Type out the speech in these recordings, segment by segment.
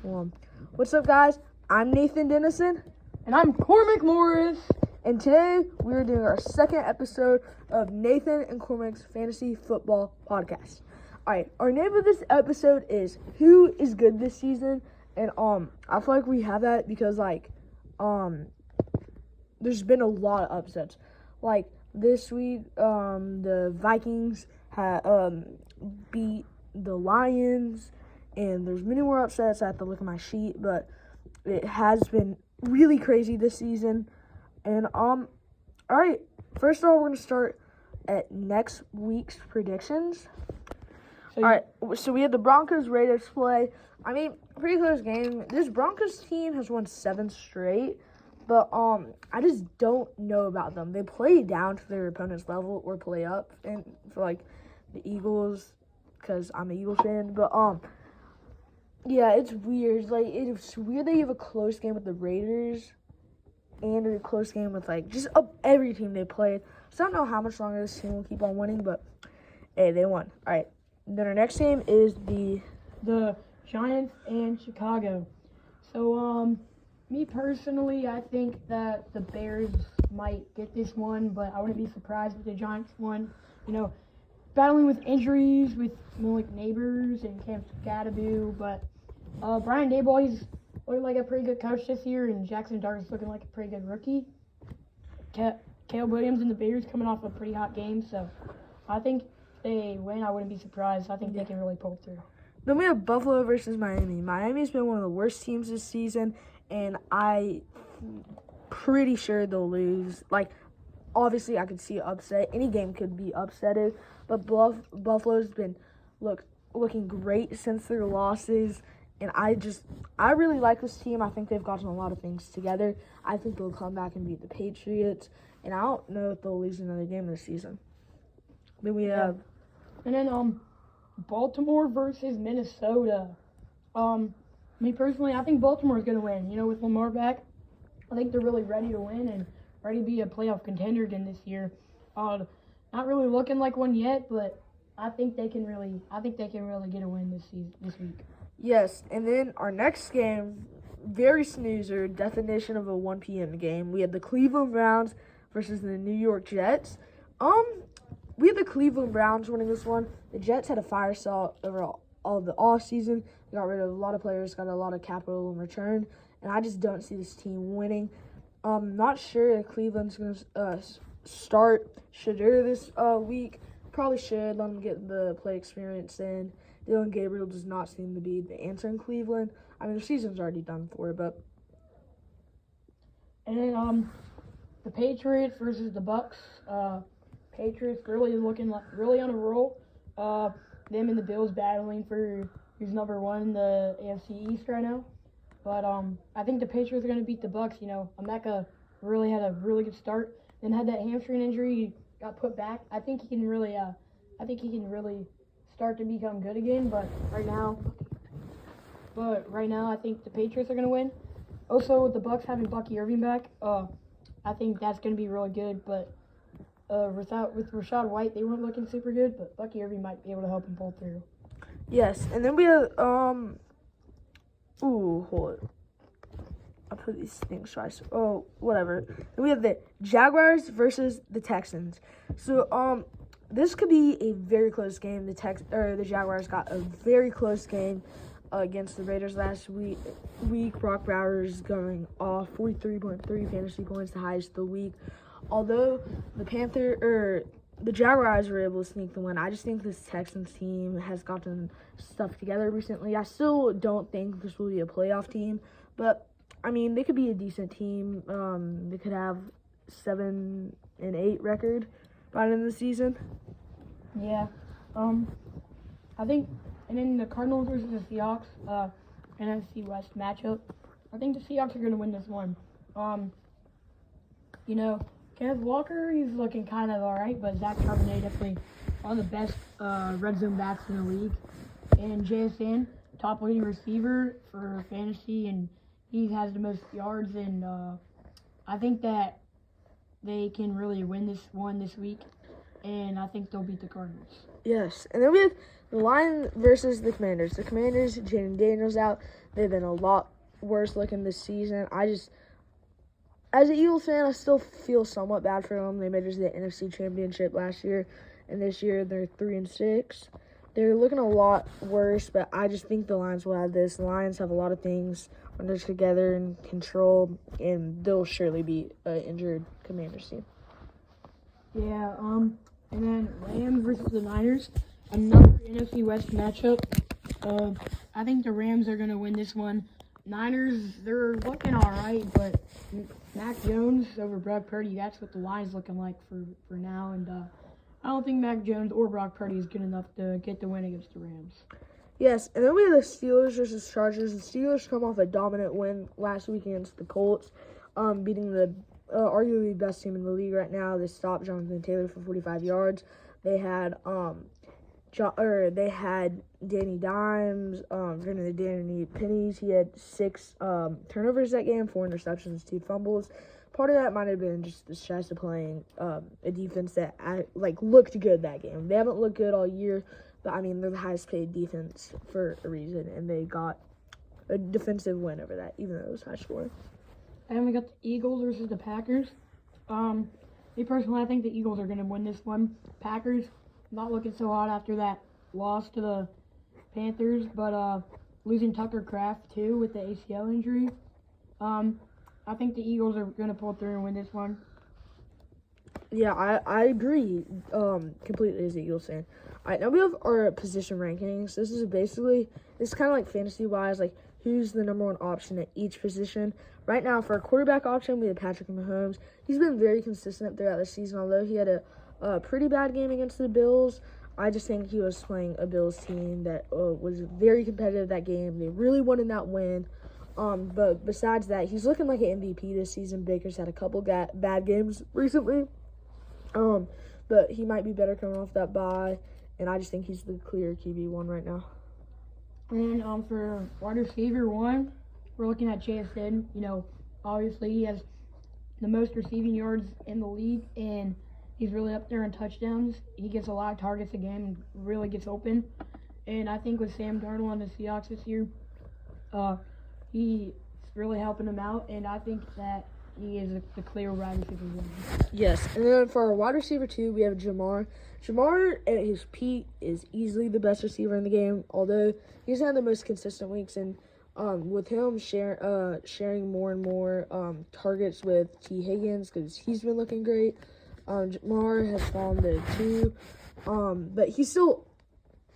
What's up, guys? I'm Nathan Dennison. And I'm Cormac Morris. And today we're doing our second episode of Nathan and Cormac's Fantasy Football Podcast. All right, our name of this episode is Who is Good This Season? And I feel like we have that because there's been a lot of upsets. Like this week, the Vikings beat the Lions, and there's many more upsets. I have to look at my sheet, but it has been really crazy this season. And all right, first of all, we're gonna start at next week's predictions. All right, so we had the Broncos-Raiders play. I mean, pretty close game. This Broncos team has won 7 straight, but I just don't know about them. They play down to their opponent's level or play up, and for like the Eagles, because I'm an Eagles fan. But yeah, it's weird. Like it's weird that you have a close game with the Raiders and a close game with like just every team they played. So I don't know how much longer this team will keep on winning, but hey, they won. All right. Then our next game is the Giants and Chicago. So, me personally, I think that the Bears might get this one, but I wouldn't be surprised if the Giants won. You know, battling with injuries with Malik Neighbors and Cam Scadaboo, but Brian Daboll, he's looking like a pretty good coach this year, and Jackson Dart is looking like a pretty good rookie. Caleb Williams and the Bears coming off a pretty hot game, so I think if they win, I wouldn't be surprised. I think they can really pull through. Then we have Buffalo versus Miami. Miami's been one of the worst teams this season, and I'm pretty sure they'll lose. Like, obviously, I could see upset. Any game could be upsetted, but Buffalo's been looking great since their losses, and I really like this team. I think they've gotten a lot of things together. I think they'll come back and beat the Patriots, and I don't know if they'll lose another game this season. Then we have... And then, Baltimore versus Minnesota. Me personally, I think Baltimore is going to win. You know, with Lamar back, I think they're really ready to win and ready to be a playoff contender again this year. Not really looking like one yet, but I think they can really get a win this week. Yes, and then our next game, very snoozer, definition of a 1 p.m. game. We had the Cleveland Browns versus the New York Jets. We had the Cleveland Browns winning this one. The Jets had a fire sale over all the offseason. They got rid of a lot of players, got a lot of capital in return, and I just don't see this team winning. Not sure if Cleveland's going to start Shadur this week. Probably should. Let him get the play experience in. Dylan Gabriel does not seem to be the answer in Cleveland. I mean, the season's already done for, but... And then the Patriots versus the Bucks. Patriots really looking like really on a roll. Them and the Bills battling for who's number one in the AFC East right now. But I think the Patriots are going to beat the Bucks. You know, Emeka really had a really good start, then had that hamstring injury, got put back. I think he can really start to become good again. But right now, I think the Patriots are going to win. Also, with the Bucks having Bucky Irving back, I think that's going to be really good. But with Rashad White, they weren't looking super good, but Bucky Irving might be able to help him pull through. Yes, and then we have, hold it. I put these things twice. Oh, whatever. Then we have the Jaguars versus the Texans. So, this could be a very close game. The Jaguars got a very close game against the Raiders last week. Brock Bowers going off 43.3 fantasy points, the highest of the week. Although the Jaguars were able to sneak the win, I just think this Texans team has gotten stuff together recently. I still don't think this will be a playoff team, but I mean they could be a decent team. They could have 7-8 record by the end of the season. Yeah, I think, and then the Cardinals versus the Seahawks, NFC West matchup. I think the Seahawks are going to win this one. You know, Kenneth Walker, he's looking kind of all right, but Zach Charbonnet definitely one of the best red zone backs in the league. And JSN, top leading receiver for fantasy, and he has the most yards. And I think that they can really win this one this week, and I think they'll beat the Cardinals. Yes, and then we have the Lions versus the Commanders. The Commanders, Jaden Daniels out. They've been a lot worse looking this season. As an Eagles fan, I still feel somewhat bad for them. They made it to the NFC Championship last year, and this year they're 3-6. They're looking a lot worse, but I just think the Lions will have this. The Lions have a lot of things under together and control, and they'll surely be an injured Commanders team. Yeah, and then Rams versus the Niners, another NFC West matchup. I think the Rams are going to win this one. Niners, they're looking all right, but Mac Jones over Brock Purdy, that's what the line's looking like for now. And I don't think Mac Jones or Brock Purdy is good enough to get the win against the Rams. Yes, and then we have the Steelers versus Chargers. The Steelers come off a dominant win last week against the Colts, beating the arguably best team in the league right now. They stopped Jonathan Taylor for 45 yards. They had Danny Dimes, Danny Pennies. He had 6 turnovers that game, 4 interceptions, 2 fumbles. Part of that might have been just the stress of playing a defense that looked good that game. They haven't looked good all year, but I mean they're the highest paid defense for a reason, and they got a defensive win over that, even though it was high scoring. And we got the Eagles versus the Packers. Me personally, I think the Eagles are going to win this one. Packers not looking so hot after that loss to the Panthers, but losing Tucker Kraft too with the ACL injury. I think the Eagles are going to pull through and win this one. Yeah, I agree completely as an Eagles fan. All right, now we have our position rankings. This is kind of like fantasy-wise, like who's the number 1 option at each position. Right now, for a quarterback option, we have Patrick Mahomes. He's been very consistent throughout the season, although he had a pretty bad game against the Bills. I just think he was playing a Bills team that was very competitive that game. They really wanted that win. But besides that, he's looking like an MVP this season. Baker's had a couple bad games recently. But he might be better coming off that bye. And I just think he's the clear QB1 right now. And for wide receiver 1, we're looking at JSN. Obviously he has the most receiving yards in the league, and he's really up there in touchdowns. He gets a lot of targets a game and really gets open. And I think with Sam Darnold on the Seahawks this year, he's really helping him out, and I think that he is the clear wide receiver 1. Yes, and then for our wide receiver 2, we have Jamar. Jamar, at his peak, is easily the best receiver in the game, although he's had the most consistent weeks, and with him sharing more and more targets with T. Higgins, because he's been looking great. Jamar has fallen to 2, but he's still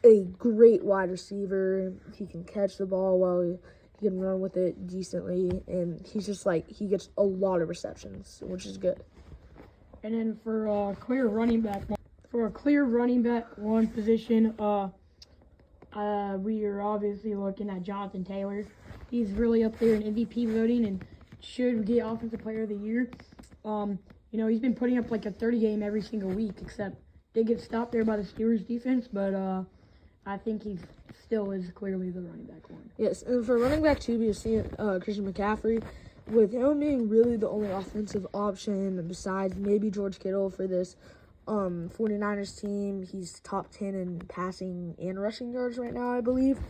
a great wide receiver. He can catch the ball well. He can run with it decently, and he's just he gets a lot of receptions, which is good. And then for a clear running back 1 position, we are obviously looking at Jonathan Taylor. He's really up there in MVP voting and should get Offensive Player of the Year. He's been putting up like a 30 game every single week, except they get stopped there by the Steelers defense, but I think he still is clearly the running back 1. Yes, and for running back 2, we have seen Christian McCaffrey. With him being really the only offensive option besides maybe George Kittle for this 49ers team, he's top 10 in passing and rushing yards right now, I believe.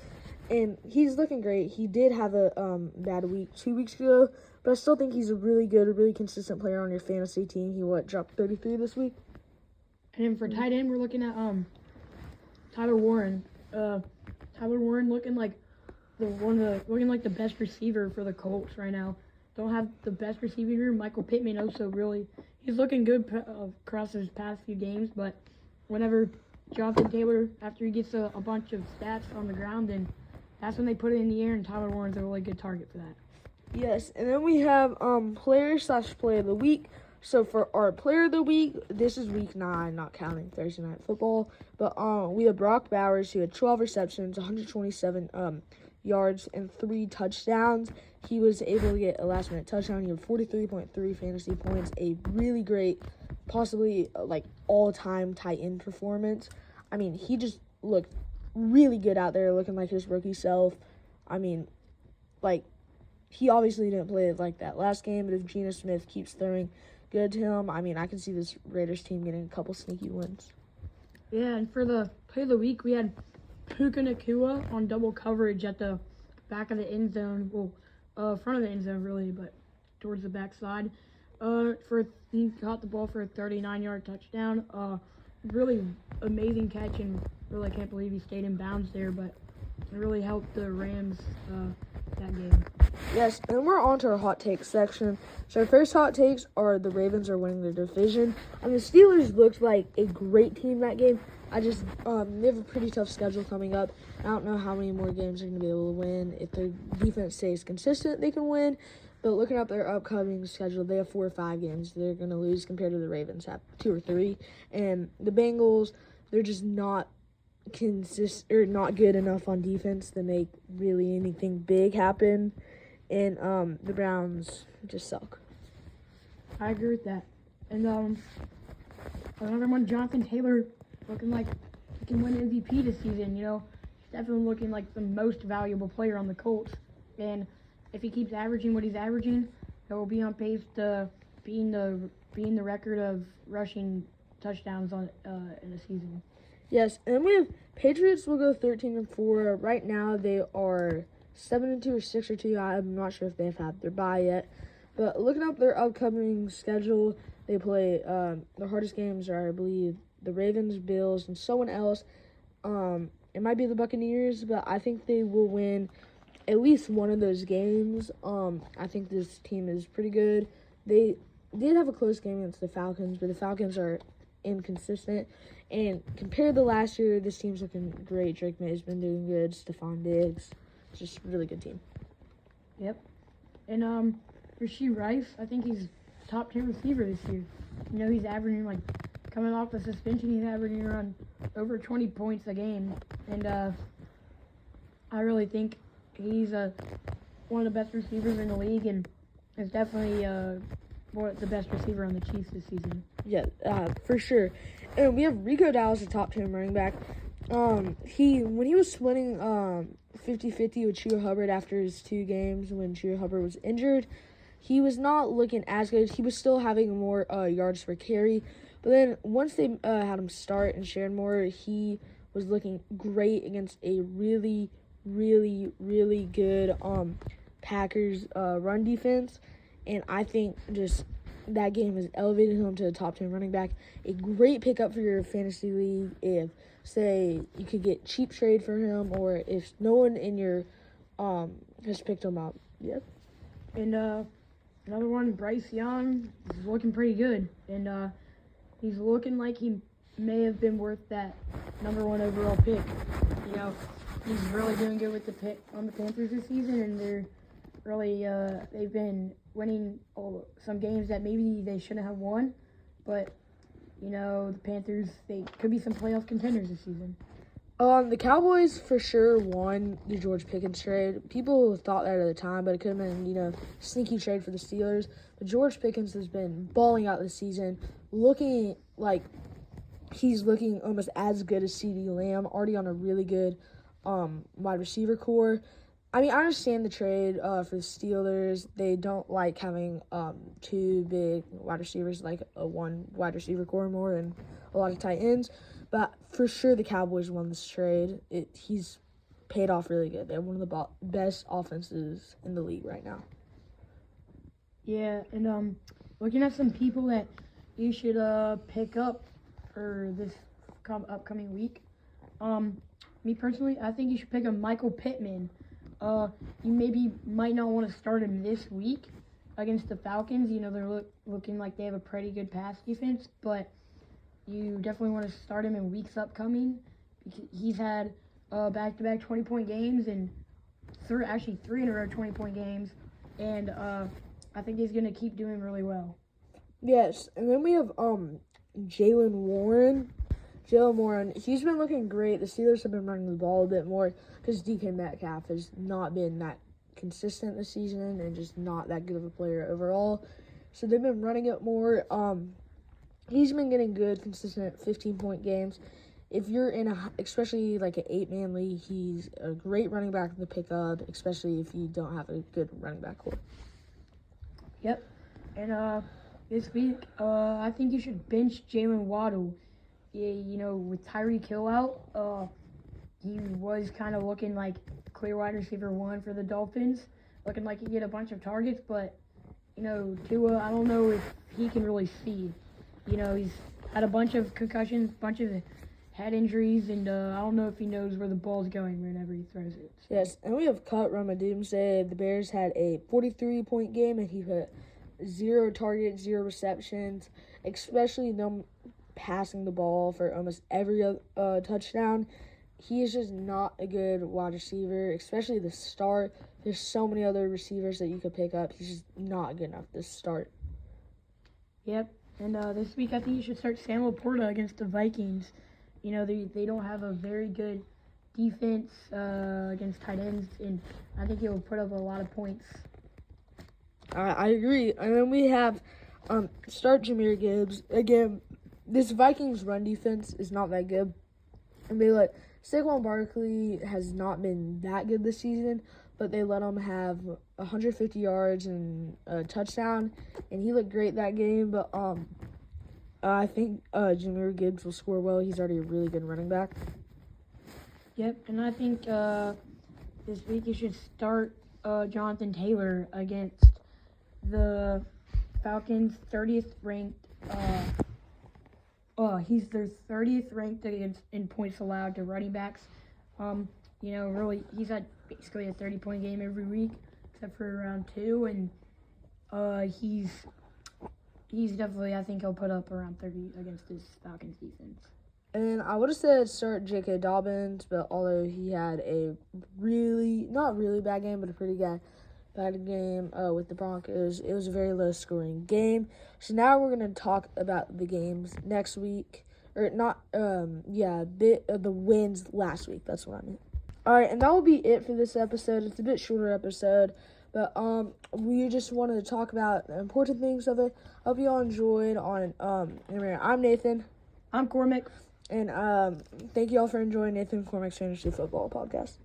And he's looking great. He did have a bad week 2 weeks ago, but I still think he's a really good, really consistent player on your fantasy team. He dropped 33 this week. And then for tight end, we're looking at Tyler Warren. Tyler Warren looking like the best receiver for the Colts right now. Don't have the best receiver. Michael Pittman also he's looking good across his past few games, but whenever Jonathan Taylor, after he gets a bunch of stats on the ground, then that's when they put it in the air, and Tyler Warren's a really good target for that. Yes, and then we have player/play of the week. So for our player of the week, this is week 9, not counting Thursday Night Football, but we have Brock Bowers, who had 12 receptions, 127 yards, and 3 touchdowns. He was able to get a last-minute touchdown. He had 43.3 fantasy points, a really great, possibly all-time tight end performance. I mean, he just looked really good out there, looking like his rookie self. I mean, he obviously didn't play like that last game, but if Geno Smith keeps throwing good to him, I mean, I can see this Raiders team getting a couple sneaky wins. Yeah, and for the play of the week, we had Puka Nacua on double coverage at the back of the end zone. Well, front of the end zone really, but towards the backside. He caught the ball for a 39-yard touchdown. Really amazing catch, and really can't believe he stayed in bounds there, but it really helped the Rams that game. Yes, and we're on to our hot takes section. So our first hot takes are the Ravens are winning their division. And the Steelers looked like a great team that game. They have a pretty tough schedule coming up. I don't know how many more games they're going to be able to win. If their defense stays consistent, they can win. But looking at their upcoming schedule, they have 4 or 5 games they're going to lose compared to the Ravens have 2 or 3. And the Bengals, they're just not not good enough on defense to make really anything big happen. And the Browns just suck. I agree with that. And another one, Jonathan Taylor, looking like he can win MVP this season. You know, he's definitely looking like the most valuable player on the Colts. And if he keeps averaging what he's averaging, he'll be on pace to being the record of rushing touchdowns in a season. Yes, and we have Patriots will go 13-4. Right now they are 7-2 or 6-2. I'm not sure if they've had their bye yet. But looking up their upcoming schedule, they play their hardest games are, I believe, the Ravens, Bills, and someone else. It might be the Buccaneers, but I think they will win at least one of those games. I think this team is pretty good. They did have a close game against the Falcons, but the Falcons are inconsistent. And compared to last year, this team's looking great. Drake May's been doing good. Stephon Diggs. It's just a really good team. Yep. And Rashee Rice, I think he's top 10 receiver this year. You know, he's averaging, coming off the suspension, he's averaging around over 20 points a game. And I really think he's one of the best receivers in the league, and is definitely the best receiver on the Chiefs this season. Yeah, for sure. And we have Rico Dallas, a top 10 running back. When he was splitting 50-50 with Chuba Hubbard after his 2 games when Chuba Hubbard was injured, he was not looking as good. He was still having more yards per carry. But then once they had him start and shared more, he was looking great against a really, really, really good Packers run defense. And I think just that game has elevated him to the top 10 running back. A great pickup for your fantasy league if, say, you could get cheap trade for him, or if no one in your has picked him up yet. And another one, Bryce Young, is looking pretty good. And he's looking like he may have been worth that number 1 overall pick. You know, he's really doing good with the pick on the Panthers this season, and they're really they've been winning some games that maybe they shouldn't have won, but you know, the Panthers, they could be some playoff contenders this season. The Cowboys for sure won the George Pickens trade. People thought that at the time, but it could have been, sneaky trade for the Steelers. But George Pickens has been balling out this season, looking like he's looking almost as good as CeeDee Lamb, already on a really good wide receiver core. I mean, I understand the trade for the Steelers. They don't like having 2 big wide receivers, like a 1 wide receiver core more and a lot of tight ends. But for sure, the Cowboys won this trade. He's paid off really good. They have one of the best offenses in the league right now. Yeah, and looking at some people that you should pick up for this upcoming week. Me personally, I think you should pick up Michael Pittman. You might not want to start him this week against the Falcons. You know, they're looking like they have a pretty good pass defense, but you definitely want to start him in weeks upcoming. He's had back-to-back 20-point games, and 3 in a row 20-point games, and I think he's going to keep doing really well. Yes, and then we have Jaylen Warren, he's been looking great. The Steelers have been running the ball a bit more because DK Metcalf has not been that consistent this season and just not that good of a player overall. So they've been running it more. He's been getting good, consistent 15-point games. If you're in especially like an 8-man league, he's a great running back to pick up, especially if you don't have a good running back core. Yep. And this week, I think you should bench Jalen Waddle. Yeah, with Tyreek Hill out, he was kind of looking like clear wide receiver 1 for the Dolphins, looking like he get a bunch of targets, but, Tua, I don't know if he can really see. He's had a bunch of concussions, bunch of head injuries, and I don't know if he knows where the ball's going whenever he throws it. Yes, and we have Cut Roma Doomsday. The Bears had a 43-point game, and he put 0 targets, 0 receptions, especially them passing the ball for almost every touchdown. He is just not a good wide receiver, especially the start. There's so many other receivers that you could pick up. He's just not good enough to start. Yep, and this week I think you should start Sam Laporta against the Vikings. They don't have a very good defense against tight ends, and I think he'll put up a lot of points. I agree. And then we have start Jahmyr Gibbs. Again, this Vikings run defense is not that good. And Saquon Barkley has not been that good this season, but they let him have 150 yards and a touchdown, and he looked great that game. But I think Jahmyr Gibbs will score well. He's already a really good running back. Yep, and I think this week you should start Jonathan Taylor against the Falcons, 30th ranked. He's their 30th ranked in points allowed to running backs. Really, he's had basically a 30-point game every week, except for round 2, and he's definitely, I think he'll put up around 30 against this Falcons defense. And I would have said start J.K. Dobbins, but although he had a not really bad game, but a pretty bad game with the Broncos, it was a very low-scoring game. So now we're going to talk about the games next week. Or not, the wins last week. That's what I meant. All right, and that will be it for this episode. It's a bit shorter episode, but we just wanted to talk about the important things of it. I hope you all enjoyed. I'm Nathan. I'm Cormac. And thank you all for enjoying Nathan Cormac's Fantasy Football Podcast.